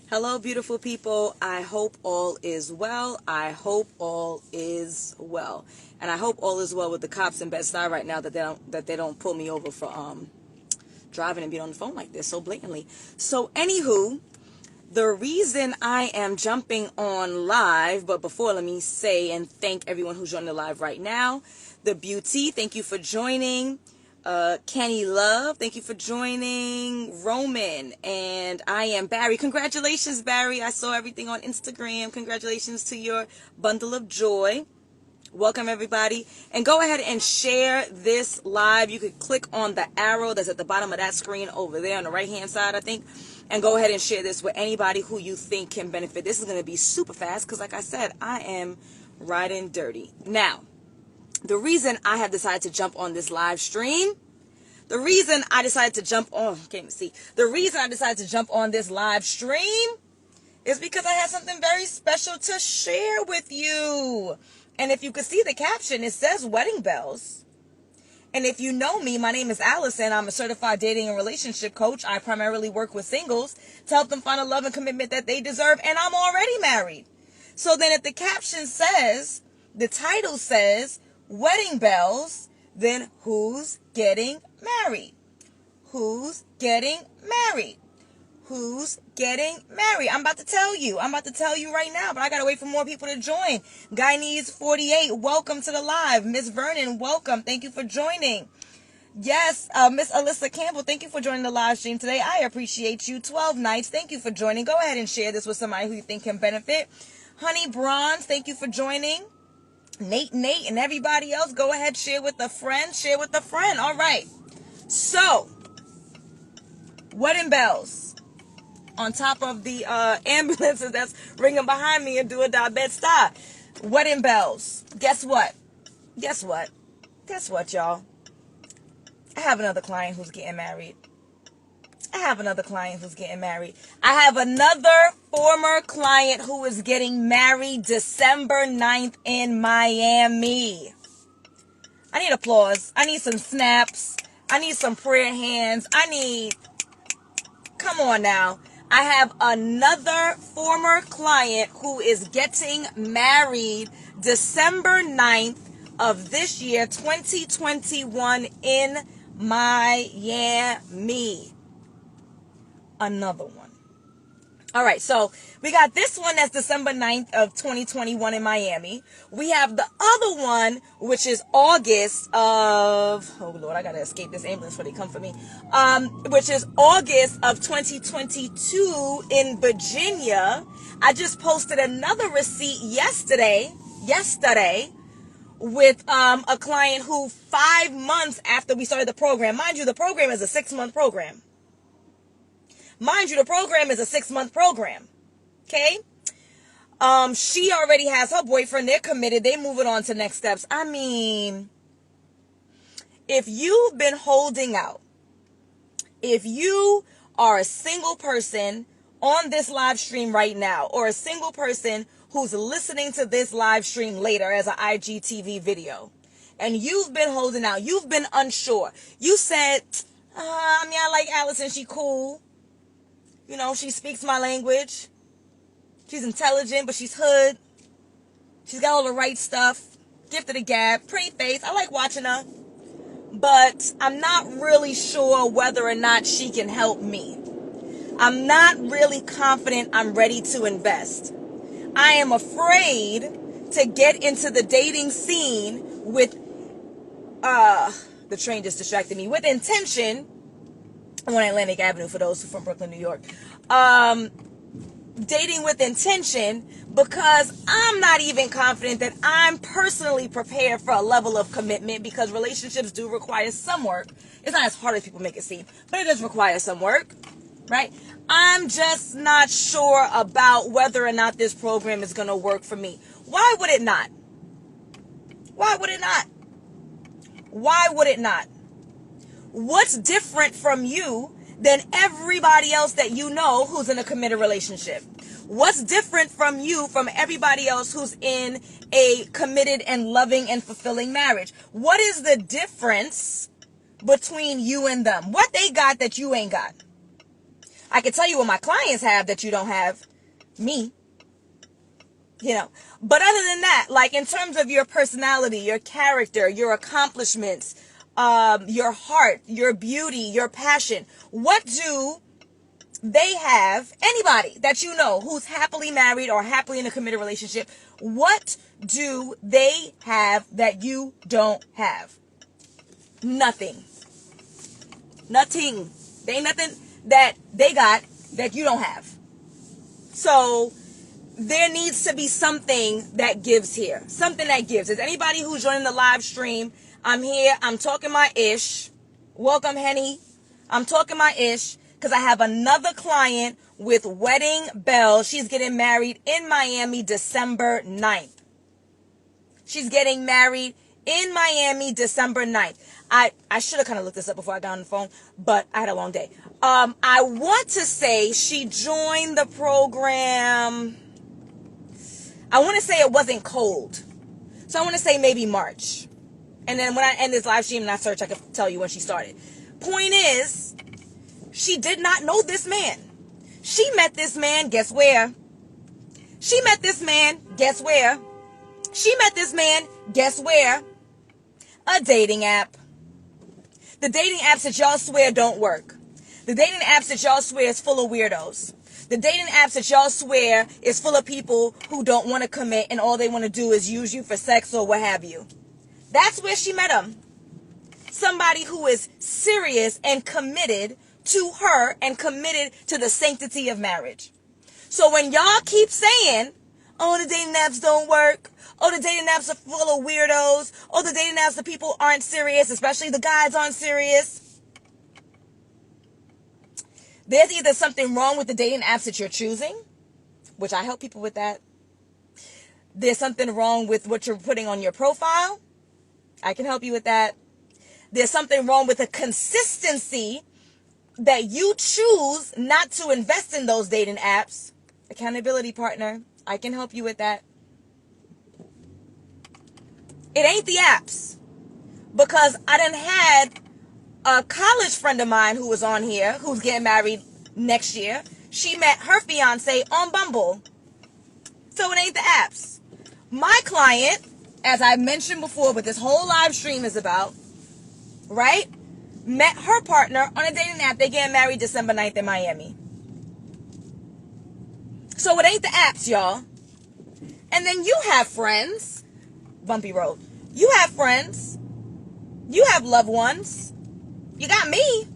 Hello, beautiful people. I hope all is well. I hope all is well, and I hope all is well with the cops in Bed-Stuy right now, that they don't pull me over for driving and being on the phone like this so blatantly. So, anywho, the reason I am jumping on live, but before, let me say and thank everyone who's joining the live right now. The Beauty, thank you for joining. Kenny Love, thank you for joining. Roman, and I am Barry. Congratulations, Barry. I saw everything on Instagram. Congratulations to your bundle of joy. Welcome, everybody. And go ahead and share this live. You could click on the arrow that's at the bottom of that screen over there on the right-hand side, I think. And go ahead and share this with anybody who you think can benefit. This is going to be super fast because, like I said, I am riding dirty. Now, the reason I have decided to jump on this live stream, the reason I decided to jump on this live stream is because I have something very special to share with you. And if you could see the caption, it says wedding bells. And if you know me, my name is Alison. I'm a certified dating and relationship coach. I primarily work with singles to help them find a love and commitment that they deserve. And I'm already married. So then if the caption says, the title says, wedding bells, then who's getting married? Who's getting married? Who's getting married? I'm about to tell you right now, but I gotta wait for more people to join. Guy48, welcome to the live. Miss Vernon, welcome. Thank you for joining. Yes, Miss Alyssa Campbell, thank you for joining the live stream today. I appreciate you. 12 Nights, thank you for joining. Go ahead and share this with somebody who you think can benefit. Honey Bronze, thank you for joining. Nate, and everybody else, go ahead, share with a friend. All right. So, wedding bells on top of the ambulances that's ringing behind me and doing Bed-Stuy. Wedding bells. Guess what, y'all? I have another client who's getting married. I have another former client who is getting married December 9th in Miami. I need applause. I need some snaps. I need some prayer hands. Come on now. I have another former client who is getting married December 9th of this year, 2021, in Miami. Another one. All right, so we got this one that's December 9th of 2021 in Miami. We have the other one, which is August of, oh Lord, I gotta escape this ambulance before they come for me, which is August of 2022 in Virginia. I just posted another receipt yesterday, with a client who 5 months after we started the program, mind you, the program is a 6-month program. Okay? She already has her boyfriend. They're committed. They're moving on to next steps. I mean, if you've been holding out, if you are a single person on this live stream right now, or a single person who's listening to this live stream later as an IGTV video, and you've been holding out, you've been unsure. You said, I like Alison. She cool. You know, she speaks my language. She's intelligent, but she's hood. She's got all the right stuff. Gift of the gab. Pretty face. I like watching her. But I'm not really sure whether or not she can help me. I'm not really confident I'm ready to invest. I am afraid to get into the dating scene with, the train just distracted me, with intention. I'm on Atlantic Avenue for those who are from Brooklyn, New York. Dating with intention, because I'm not even confident that I'm personally prepared for a level of commitment, because relationships do require some work. It's not as hard as people make it seem, but it does require some work, right? I'm just not sure about whether or not this program is going to work for me. Why would it not? What's different from you than everybody else that you know who's in a committed relationship? What's different from you from everybody else who's in a committed and loving and fulfilling marriage? What is the difference between you and them? What they got that you ain't got? I can tell you what my clients have that you don't have. Me. But other than that, like in terms of your personality, your character, your accomplishments, your heart, your beauty, your passion, what do they have? Anybody that you know who's happily married or happily in a committed relationship, what do they have that you don't have? Nothing. Nothing. There ain't nothing that they got that you don't have. So there needs to be something that gives here. Something that gives. Is anybody who's joining the live stream? I'm here. I'm talking my ish. Welcome, Henny. I'm talking my ish because I have another client with wedding bells. She's getting married in Miami December 9th. She's getting married in Miami December 9th. I should have kind of looked this up before I got on the phone, but I had a long day. I want to say she joined the program. I want to say it wasn't cold. So I want to say maybe March. And then when I end this live stream and I search, I can tell you when she started. Point is, she did not know this man. She met this man, guess where? She met this man, guess where? She met this man, guess where? A dating app. The dating apps that y'all swear don't work. The dating apps that y'all swear is full of weirdos. The dating apps that y'all swear is full of people who don't want to commit and all they want to do is use you for sex or what have you. That's where she met him. Somebody who is serious and committed to her and committed to the sanctity of marriage. So when y'all keep saying, oh, the dating apps don't work. Oh, the dating apps are full of weirdos. Oh, the dating apps, the people aren't serious, especially the guys aren't serious. There's either something wrong with the dating apps that you're choosing, which I help people with that. There's something wrong with what you're putting on your profile. I can help you with that. There's something wrong with the consistency that you choose not to invest in those dating apps. Accountability partner, I can help you with that. It ain't the apps. Because I done had a college friend of mine who was on here, who's getting married next year. She met her fiance on Bumble. So it ain't the apps. My client, as I mentioned before, what this whole live stream is about, right? Met her partner on a dating app. They getting married December 9th in Miami. So it ain't the apps, y'all. And then you have friends. Bumpy road. You have friends. You have loved ones. You got me.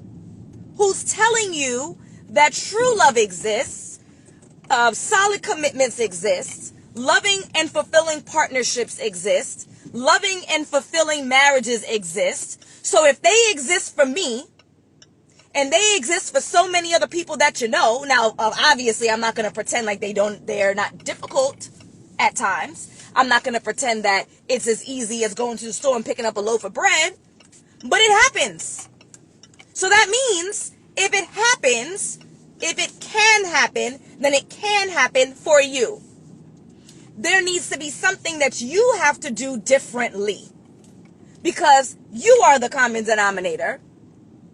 Who's telling you that true love exists, solid commitments exist, loving and fulfilling partnerships exist, loving and fulfilling marriages exist. So if they exist for me, and they exist for so many other people that you know, now obviously I'm not going to pretend like they're not difficult at times. I'm not going to pretend that it's as easy as going to the store and picking up a loaf of bread, but it happens. So that means if it happens, if it can happen, then it can happen for you. There needs to be something that you have to do differently because you are the common denominator.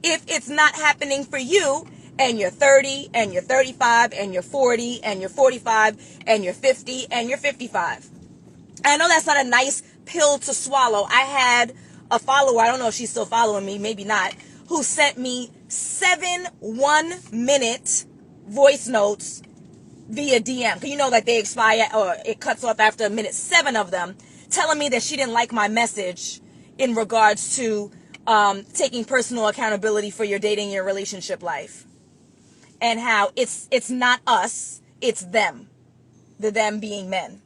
If it's not happening for you and you're 30 and you're 35 and you're 40 and you're 45 and you're 50 and you're 55. I know that's not a nice pill to swallow. I had a follower, I don't know if she's still following me, maybe not, who sent me 7 1-minute voice notes via DM. Because you know that they expire or it cuts off after a minute, 7 of them, telling me that she didn't like my message in regards to taking personal accountability for your dating, your relationship life. And how it's not us, it's them. The them being men.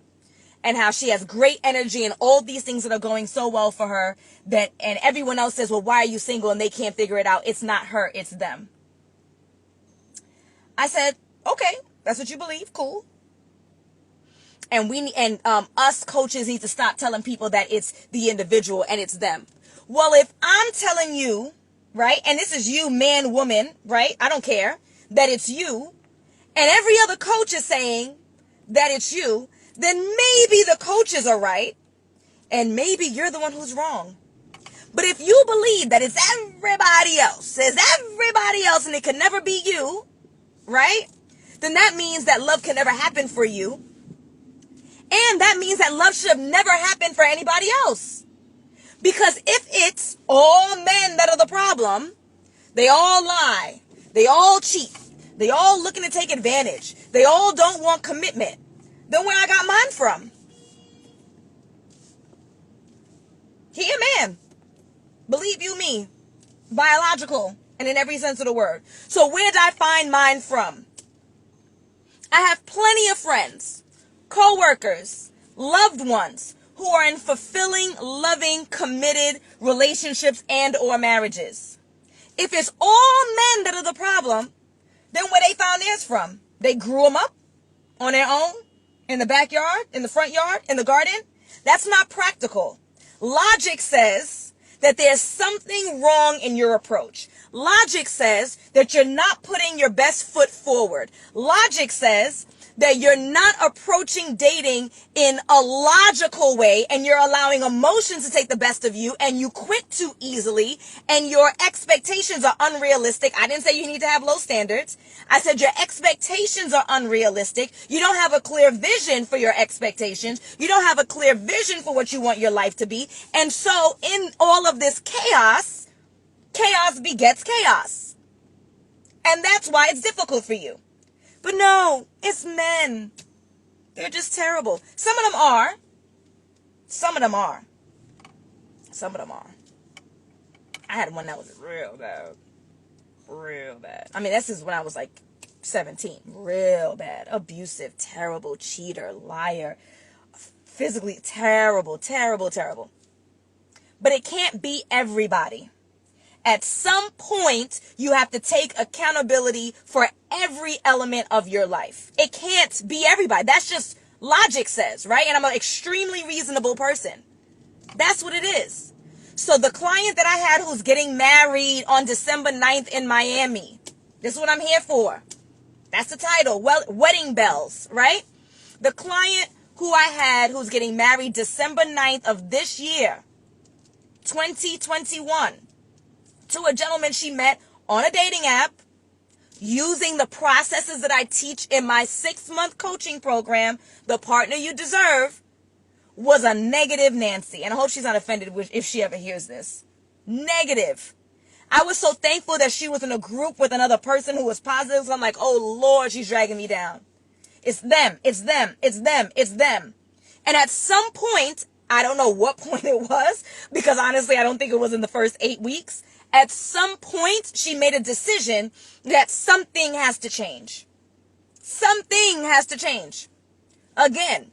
And how she has great energy and all these things that are going so well for her that, and everyone else says, well, why are you single? And they can't figure it out. It's not her, it's them. I said, okay, that's what you believe. Cool. And us coaches need to stop telling people that it's the individual and it's them. Well, if I'm telling you, right, and this is you, man, woman, right, I don't care, that it's you, and every other coach is saying that it's you, then maybe the coaches are right, and maybe you're the one who's wrong. But if you believe that it's everybody else, and it can never be you, right? Then that means that love can never happen for you. And that means that love should have never happened for anybody else. Because if it's all men that are the problem, they all lie, they all cheat, they all looking to take advantage, they all don't want commitment, then where I got mine from? He a man. Believe you me. Biological and in every sense of the word. So where did I find mine from? I have plenty of friends, co-workers, loved ones who are in fulfilling, loving, committed relationships and or marriages. If it's all men that are the problem, then where they found theirs from? They grew them up on their own, in the backyard, in the front yard, in the garden? That's not practical. Logic says that there's something wrong in your approach. Logic says that you're not putting your best foot forward. Logic says that you're not approaching dating in a logical way, and you're allowing emotions to take the best of you, and you quit too easily, and your expectations are unrealistic. I didn't say you need to have low standards. I said your expectations are unrealistic. You don't have a clear vision for your expectations. You don't have a clear vision for what you want your life to be. And so in all of this chaos, chaos begets chaos. And that's why it's difficult for you. But no, it's men. They're just terrible. Some of them are. Some of them are. Some of them are. I had one that was real bad. Real bad. I mean, this is when I was like 17. Real bad. Abusive, terrible, cheater, liar. Physically terrible, terrible, terrible. But it can't be everybody. At some point, you have to take accountability for every element of your life. It can't be everybody. That's just logic says, right? And I'm an extremely reasonable person. That's what it is. So the client that I had who's getting married on December 9th in Miami, this is what I'm here for. That's the title, well, Wedding Bells, right? The client who I had who's getting married December 9th of this year, 2021. To a gentleman she met on a dating app using the processes that I teach in my 6-month coaching program, The Partner You Deserve, was a negative Nancy. And I hope she's not offended if she ever hears this. Negative. I was so thankful that she was in a group with another person who was positive. So I'm like, oh Lord, she's dragging me down. It's them. It's them. It's them. It's them. And at some point, I don't know what point it was, because honestly, I don't think it was in the first 8 weeks. At some point, she made a decision that something has to change. Something has to change. Again,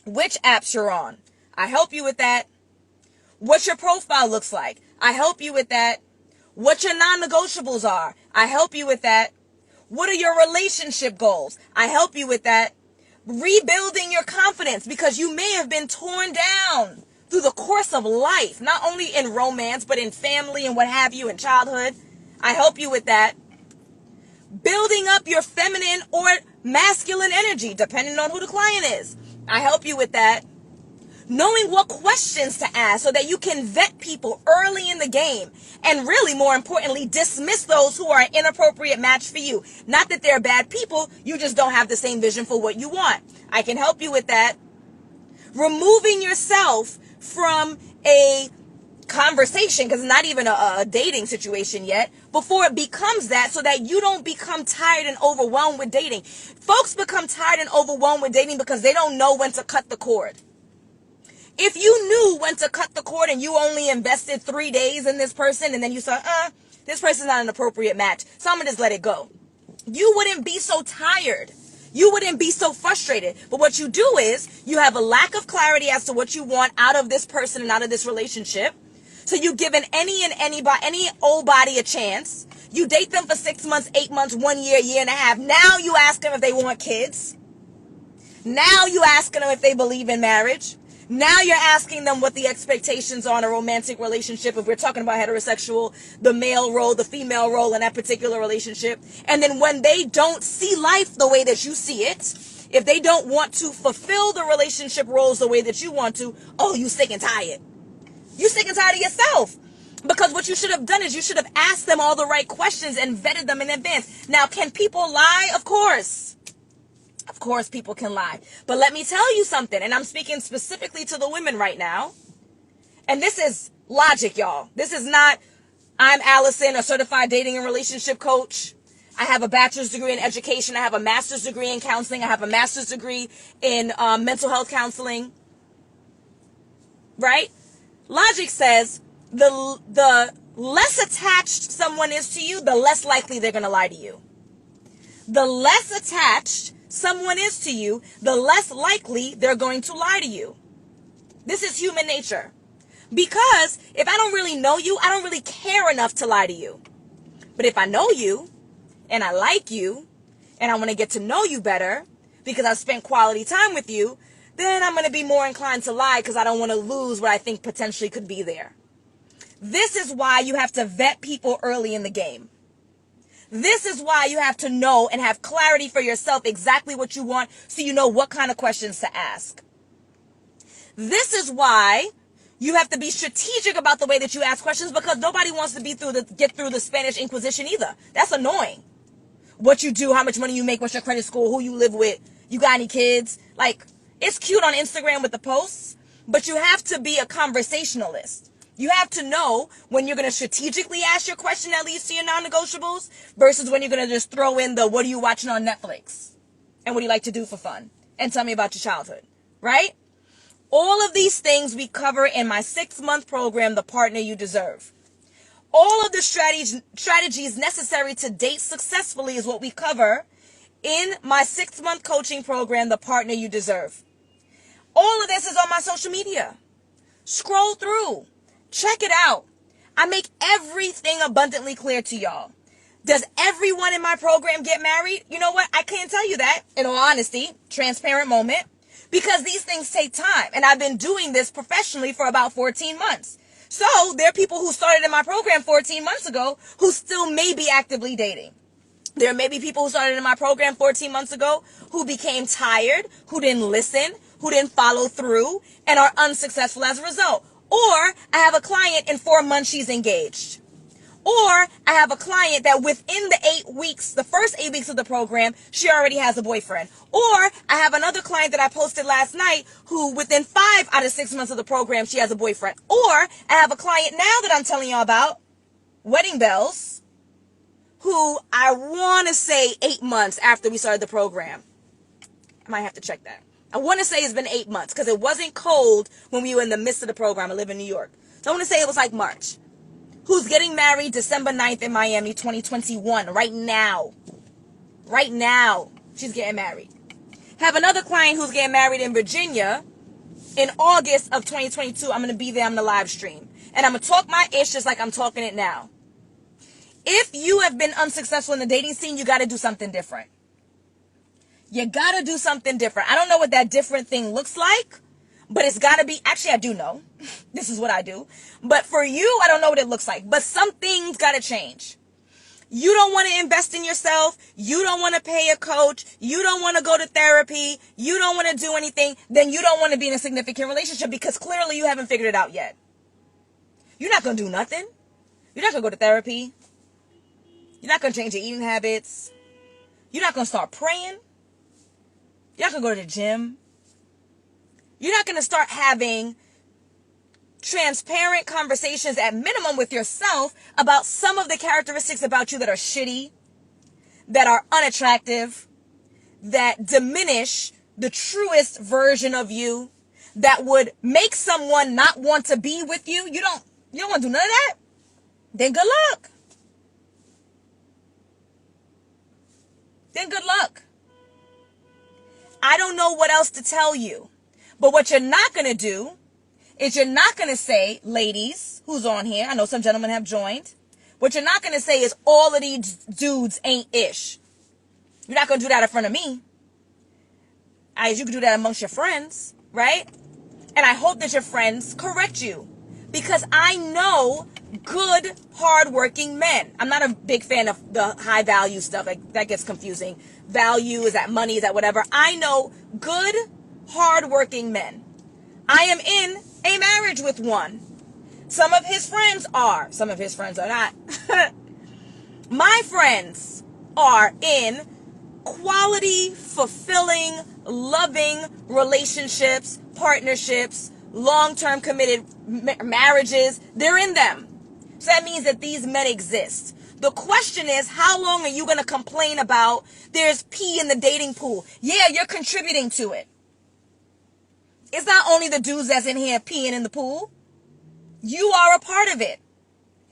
which apps you're on? I help you with that. What your profile looks like? I help you with that. What your non-negotiables are? I help you with that. What are your relationship goals? I help you with that. Rebuilding your confidence, because you may have been torn down through the course of life, not only in romance, but in family and what have you, in childhood. I help you with that. Building up your feminine or masculine energy, depending on who the client is. I help you with that. Knowing what questions to ask so that you can vet people early in the game. And really, more importantly, dismiss those who are an inappropriate match for you. Not that they're bad people, you just don't have the same vision for what you want. I can help you with that. Removing yourself from a conversation, because it's not even a dating situation yet, before it becomes that, so that you don't become tired and overwhelmed with dating. Folks become tired and overwhelmed with dating because they don't know when to cut the cord. If you knew when to cut the cord and you only invested 3 days in this person, and then you saw, this person's not an appropriate match, so I'm gonna just let it go, you wouldn't be so tired. You wouldn't be so frustrated. But what you do is you have a lack of clarity as to what you want out of this person and out of this relationship. So you've given any old body a chance. You date them for 6 months, 8 months, 1 year, year and a half. Now you ask them if they want kids. Now you asking them if they believe in marriage. Now you're asking them what the expectations are in a romantic relationship. If we're talking about heterosexual, the male role, the female role in that particular relationship. And then when they don't see life the way that you see it, if they don't want to fulfill the relationship roles the way that you want to, oh, you sick and tired. You sick and tired of yourself. Because what you should have done is you should have asked them all the right questions and vetted them in advance. Now, can people lie? Of course. Of course people can lie. But let me tell you something, and I'm speaking specifically to the women right now. And this is logic, y'all. This is not, I'm Alison, a certified dating and relationship coach. I have a bachelor's degree in education. I have a master's degree in counseling. I have a master's degree in mental health counseling. Right? Logic says the less attached someone is to you, the less likely they're going to lie to you. The less attached someone is to you, the less likely they're going to lie to you. This is human nature. Because if I don't really know you, I don't really care enough to lie to you. But if I know you, and I like you, and I want to get to know you better, because I've spent quality time with you, then I'm going to be more inclined to lie because I don't want to lose what I think potentially could be there. This is why you have to vet people early in the game. This is why you have to know and have clarity for yourself exactly what you want so you know what kind of questions to ask. This is why you have to be strategic about the way that you ask questions, because nobody wants to get through the Spanish Inquisition either. That's annoying. What you do, how much money you make, what's your credit score, who you live with, you got any kids. Like, it's cute on Instagram with the posts, but you have to be a conversationalist. You have to know when you're going to strategically ask your question that leads to your non-negotiables versus when you're going to just throw in the what are you watching on Netflix and what do you like to do for fun and tell me about your childhood, right? All of these things we cover in my 6-month program, The Partner You Deserve. All of the strategies necessary to date successfully is what we cover in my 6-month coaching program, The Partner You Deserve. All of this is on my social media. Scroll through. Check it out. I make everything abundantly clear to y'all. Does everyone in my program get married? You know what? I can't tell you that, in all honesty. Transparent moment. Because these things take time. And I've been doing this professionally for about 14 months. So there are people who started in my program 14 months ago who still may be actively dating. There may be people who started in my program 14 months ago who became tired, who didn't listen, who didn't follow through, and are unsuccessful as a result. Or I have a client in 4 months she's engaged. Or I have a client that within the first 8 weeks of the program, she already has a boyfriend. Or I have another client that I posted last night who within 5 out of 6 months of the program, she has a boyfriend. Or I have a client now that I'm telling y'all about, Wedding Bells, who I want to say 8 months after we started the program. I might have to check that. I want to say it's been 8 months because it wasn't cold when we were in the midst of the program. I live in New York. So I want to say it was like March. Who's getting married December 9th in Miami, 2021. Right now. Right now. She's getting married. Have another client who's getting married in Virginia in August of 2022. I'm going to be there on the live stream. And I'm going to talk my ish just like I'm talking it now. If you have been unsuccessful in the dating scene, you got to do something different. You got to do something different. I don't know what that different thing looks like, but it's got to be, actually I do know. This is what I do. But for you, I don't know what it looks like. But some things got to change. You don't want to invest in yourself. You don't want to pay a coach. You don't want to go to therapy. You don't want to do anything. Then you don't want to be in a significant relationship because clearly you haven't figured it out yet. You're not going to do nothing. You're not going to go to therapy. You're not going to change your eating habits. You're not going to start praying. You're not going to go to the gym. You're not going to start having transparent conversations at minimum with yourself about some of the characteristics about you that are shitty, that are unattractive, that diminish the truest version of you, that would make someone not want to be with you. You don't want to do none of that? Then good luck. Then good luck. I don't know what else to tell you. But what you're not going to do is you're not going to say, ladies, who's on here, I know some gentlemen have joined. What you're not going to say is all of these dudes ain't ish. You're not going to do that in front of me. As you can do that amongst your friends, right? And I hope that your friends correct you. Because I know good, hardworking men. I'm not a big fan of the high value stuff. Like, that gets confusing. Value, is that money, is that whatever? I know good, hardworking men. I am in a marriage with one. Some of his friends are. Some of his friends are not. My friends are in quality, fulfilling, loving relationships, partnerships, long-term committed marriages. They're in them. So that means that these men exist. The question is, how long are you going to complain about there's pee in the dating pool? Yeah, you're contributing to it. It's not only the dudes that's in here peeing in the pool. You are a part of it.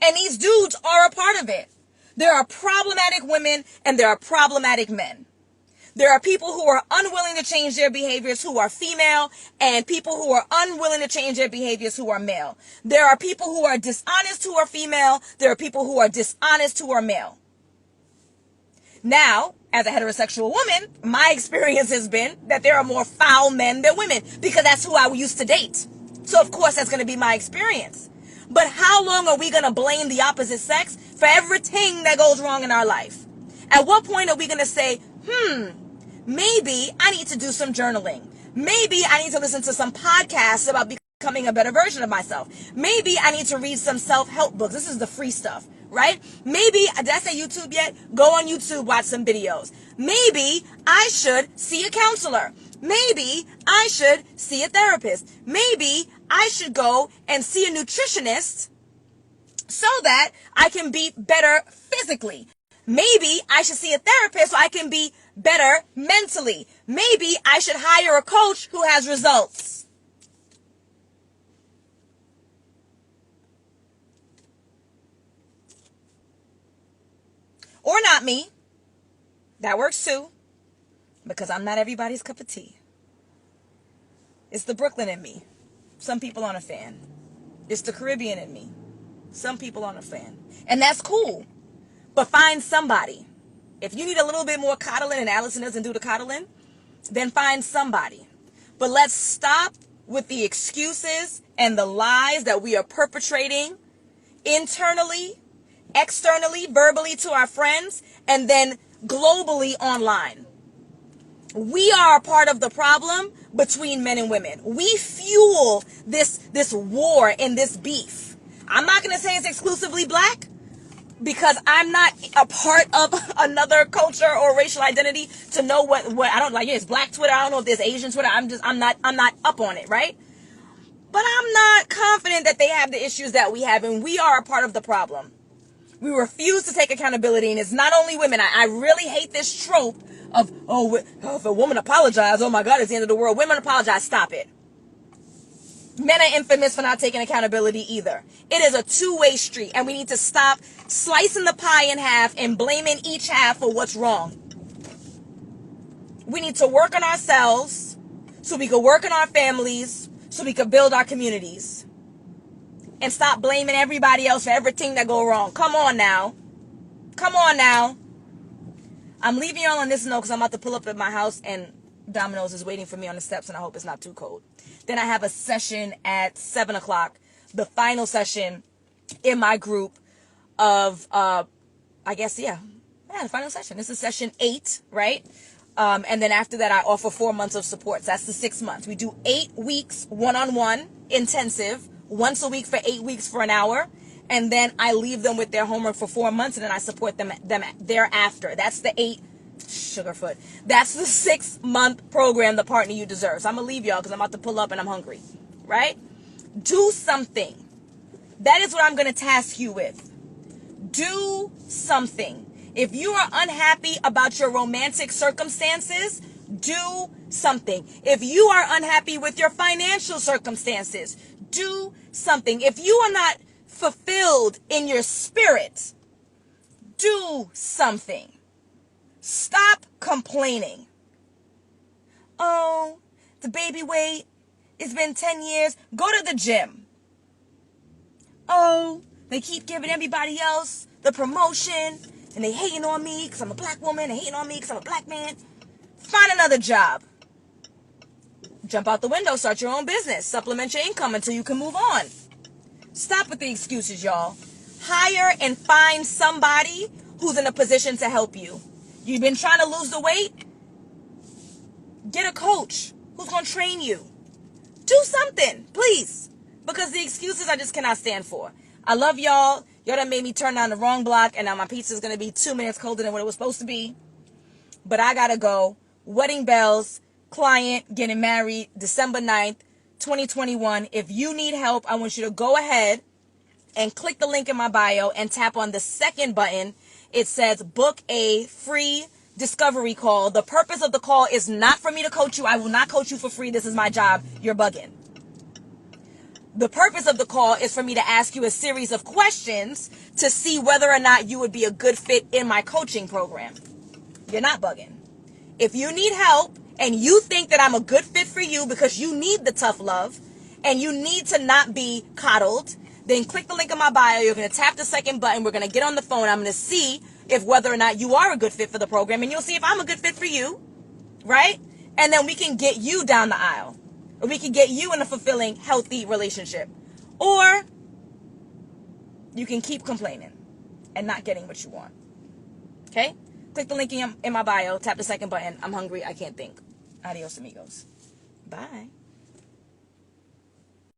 And these dudes are a part of it. There are problematic women and there are problematic men. There are people who are unwilling to change their behaviors who are female, and people who are unwilling to change their behaviors who are male. There are people who are dishonest who are female. There are people who are dishonest who are male. Now, as a heterosexual woman, my experience has been that there are more foul men than women because that's who I used to date. So, of course, that's going to be my experience. But how long are we going to blame the opposite sex for everything that goes wrong in our life? At what point are we going to say, maybe I need to do some journaling. Maybe I need to listen to some podcasts about becoming a better version of myself. Maybe I need to read some self-help books. This is the free stuff, right? Maybe, did I say YouTube yet? Go on YouTube, watch some videos. Maybe I should see a counselor. Maybe I should see a therapist. Maybe I should go and see a nutritionist so that I can be better physically. Maybe I should see a therapist so I can be better mentally. Maybe I should hire a coach who has results. Or not me. That works too. Because I'm not everybody's cup of tea. It's the Brooklyn in me. Some people aren't a fan. It's the Caribbean in me. Some people aren't a fan. And that's cool. But find somebody. If you need a little bit more coddling and Alison doesn't do the coddling, then find somebody. But let's stop with the excuses and the lies that we are perpetrating internally, externally, verbally to our friends, and then globally online. We are a part of the problem between men and women. We fuel this war and this beef. I'm not going to say it's exclusively black because I'm not a part of another culture or racial identity to know what I don't like. Yeah, it's black Twitter. I don't know if there's Asian Twitter. I'm not up on it, right? But I'm not confident that they have the issues that we have, and we are a part of the problem. We refuse to take accountability, and it's not only women. I really hate this trope of, if a woman apologizes, oh my God, it's the end of the world. Women apologize, stop it. Men are infamous for not taking accountability either. It is a two-way street, and we need to stop slicing the pie in half and blaming each half for what's wrong. We need to work on ourselves so we can work on our families, so we can build our communities. And stop blaming everybody else for everything that go wrong. Come on now. Come on now. I'm leaving y'all on this note because I'm about to pull up at my house and Domino's is waiting for me on the steps and I hope it's not too cold. Then I have a session at 7 o'clock, the final session in my group of, the final session. This is session 8, right? And then after that, I offer 4 months of support. So that's the 6 months. We do 8 weeks one-on-one intensive, once a week for 8 weeks for an hour. And then I leave them with their homework for 4 months and then I support them thereafter. That's the 8 Sugarfoot. That's the 6-month program, The Partner You Deserve. So I'm going to leave y'all because I'm about to pull up and I'm hungry. Right? Do something. That is what I'm going to task you with. Do something. If you are unhappy about your romantic circumstances, do something. If you are unhappy with your financial circumstances, do something. If you are not fulfilled in your spirit, do something. Stop complaining. Oh, the baby weight, it's been 10 years. Go to the gym. Oh, they keep giving everybody else the promotion and they hating on me because I'm a black woman. They hating on me because I'm a black man. Find another job. Jump out the window, start your own business. Supplement your income until you can move on. Stop with the excuses, y'all. Hire and find somebody who's in a position to help you. You've been trying to lose the weight? Get a coach who's going to train you. Do something, please. Because the excuses I just cannot stand for. I love y'all. Y'all done made me turn down the wrong block, and now my pizza's going to be 2 minutes colder than what it was supposed to be. But I got to go. Wedding bells, client getting married December 9th, 2021. If you need help, I want you to go ahead and click the link in my bio and tap on the second button. It says book a free discovery call. The purpose of the call is not for me to coach you. I will not coach you for free. This is my job. You're bugging. The purpose of the call is for me to ask you a series of questions to see whether or not you would be a good fit in my coaching program. You're not bugging. If you need help and you think that I'm a good fit for you because you need the tough love and you need to not be coddled, then click the link in my bio. You're going to tap the second button. We're going to get on the phone. I'm going to see if whether or not you are a good fit for the program, and you'll see if I'm a good fit for you, right? And then we can get you down the aisle. Or we can get you in a fulfilling, healthy relationship. Or you can keep complaining and not getting what you want. Okay? Click the link in my bio. Tap the second button. I'm hungry. I can't think. Adios, amigos. Bye.